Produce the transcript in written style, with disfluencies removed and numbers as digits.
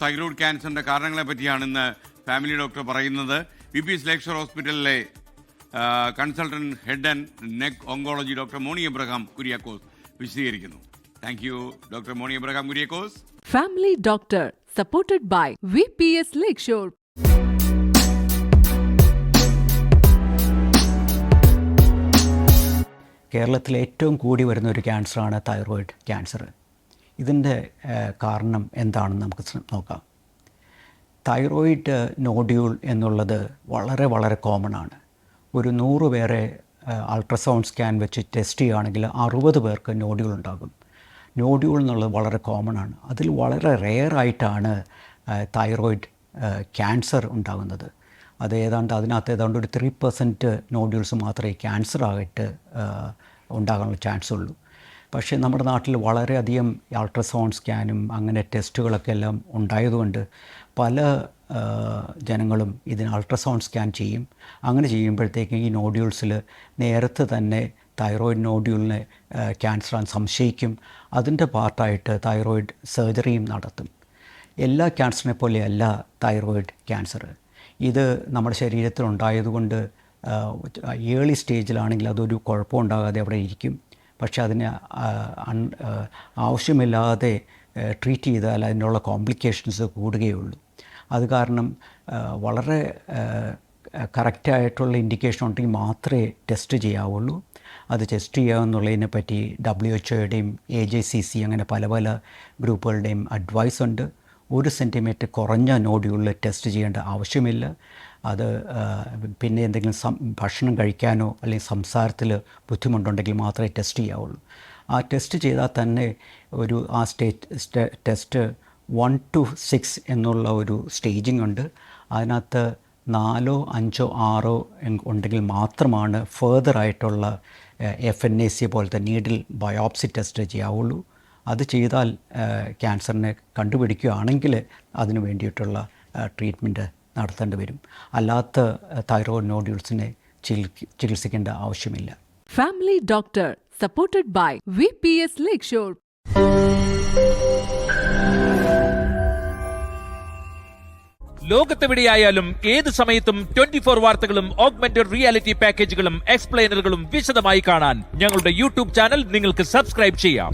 Thyroid ക്യാൻസറിന്റെ കാരണങ്ങളെ പറ്റിയാണ് ഇന്ന് ഫാമിലി ഡോക്ടർ പറയുന്നത്. VPS ലേക്ഷർ ഹോസ്പിറ്റലിലെ consultant head and neck oncology doctor Moni Abraham Kuriakose വിശദീകരിക്കുന്നു. Thank you doctor Moni Abraham Kuriakose. Family doctor supported by VPS Lakeshore. കേരളത്തിൽ ഏറ്റവും കൂടി വരുന്ന ഒരു ക്യാൻസറാണ് തൈറോയിഡ് ക്യാൻസർ. ഇതിൻ്റെ കാരണം എന്താണെന്ന് നമുക്ക് നോക്കാം. തൈറോയിഡ് നോഡ്യൂൾ എന്നുള്ളത് വളരെ വളരെ കോമൺ ആണ്. ഒരു 100 പേരെ അൾട്രാസൗണ്ട് സ്കാൻ വെച്ച് ടെസ്റ്റ് ചെയ്യുകയാണെങ്കിൽ 60 പേർക്ക് നോഡ്യൂൾ ഉണ്ടാകും. നോഡ്യൂൾ എന്നുള്ളത് വളരെ കോമൺ ആണ്. അതിൽ വളരെ റെയറായിട്ടാണ് തൈറോയിഡ് ക്യാൻസർ ഉണ്ടാകുന്നത്. അതിനകത്ത് ഏതാണ്ട് ഒരു 3% നോഡ്യൂൾസ് മാത്രമേ ക്യാൻസറായിട്ട് ഉണ്ടാകാനുള്ള ചാൻസ് ഉള്ളൂ. പക്ഷേ നമ്മുടെ നാട്ടിൽ വളരെയധികം അൾട്രാസൗണ്ട് സ്കാനും അങ്ങനെ ടെസ്റ്റുകളൊക്കെ എല്ലാം ഉണ്ടായതുകൊണ്ട് പല ജനങ്ങളും ഇതിന് അൾട്രാസൗണ്ട് സ്കാൻ ചെയ്യും. അങ്ങനെ ചെയ്യുമ്പോഴത്തേക്കും ഈ നോഡ്യൂൾസിൽ നേരത്തെ തന്നെ തൈറോയിഡ് നോഡ്യൂളിനെ ക്യാൻസറാണ് സംശയിക്കും. അതിൻ്റെ പാർട്ടായിട്ട് തൈറോയിഡ് സർജറിയും നടത്തും. എല്ലാ ക്യാൻസറിനെ പോലെയല്ല തൈറോയിഡ് ക്യാൻസർ. ഇത് നമ്മുടെ ശരീരത്തിൽ ഉണ്ടായതുകൊണ്ട് ഏർലി സ്റ്റേജിലാണെങ്കിൽ അതൊരു കുഴപ്പമുണ്ടാകാതെ അവിടെ ഇരിക്കും. പക്ഷെ അതിന് ആവശ്യമില്ലാതെ ട്രീറ്റ് ചെയ്താൽ അതിനുള്ള കോംപ്ലിക്കേഷൻസ് കൂടുകയുള്ളൂ. അത് കാരണം വളരെ കറക്റ്റായിട്ടുള്ള ഇൻഡിക്കേഷൻ ഉണ്ടെങ്കിൽ മാത്രമേ ടെസ്റ്റ് ചെയ്യാവുള്ളൂ. അത് ടെസ്റ്റ് ചെയ്യാമെന്നുള്ളതിനെ പറ്റി WHO-യുടെയും AJCC അങ്ങനെ പല പല ഗ്രൂപ്പുകളുടെയും അഡ്വൈസ് ഉണ്ട്. 1 സെൻറ്റിമീറ്റർ കുറഞ്ഞ നോഡ്യൂളിൽ ടെസ്റ്റ് ചെയ്യേണ്ട ആവശ്യമില്ല. അത് പിന്നെ എന്തെങ്കിലും ഭക്ഷണം കഴിക്കാനോ അല്ലെങ്കിൽ സംസാരത്തിൽ ബുദ്ധിമുട്ടുണ്ടെങ്കിൽ മാത്രമേ ടെസ്റ്റ് ചെയ്യാവുള്ളൂ. ആ ടെസ്റ്റ് ചെയ്താൽ തന്നെ ആ ടെസ്റ്റ് 1 to 6 എന്നുള്ള ഒരു സ്റ്റേജിംഗ് ഉണ്ട്. അതിനകത്ത് 4, 5, 6 ഉണ്ടെങ്കിൽ മാത്രമാണ് ഫേർദറായിട്ടുള്ള FNAC പോലത്തെ നീഡിൽ ബയോപ്സി ടെസ്റ്റ് ചെയ്യാവുള്ളൂ. അത് ചെയ്താൽ ക്യാൻസറിനെ കണ്ടുപിടിക്കുകയാണെങ്കിൽ അതിന് വേണ്ടിയിട്ടുള്ള ട്രീറ്റ്മെൻറ്റ് നടത്തേണ്ടി വരും. അല്ലാത്ത തൈറോയ്ഡ് നോഡ്യൂൾസിനെ ചികിത്സിക്കേണ്ട ആവശ്യമില്ല. Family doctor supported by VPS Lakeshore. ലോകത്തെവിടെയായാലും ഏത് സമയത്തും 24 വാർത്തകളും ഓഗ്മെന്റഡ് റിയാലിറ്റി പാക്കേജുകളും എക്സ്പ്ലെയിനറുകളും വിശദമായി കാണാൻ ഞങ്ങളുടെ YouTube ചാനൽ നിങ്ങൾക്ക് സബ്സ്ക്രൈബ് ചെയ്യാം.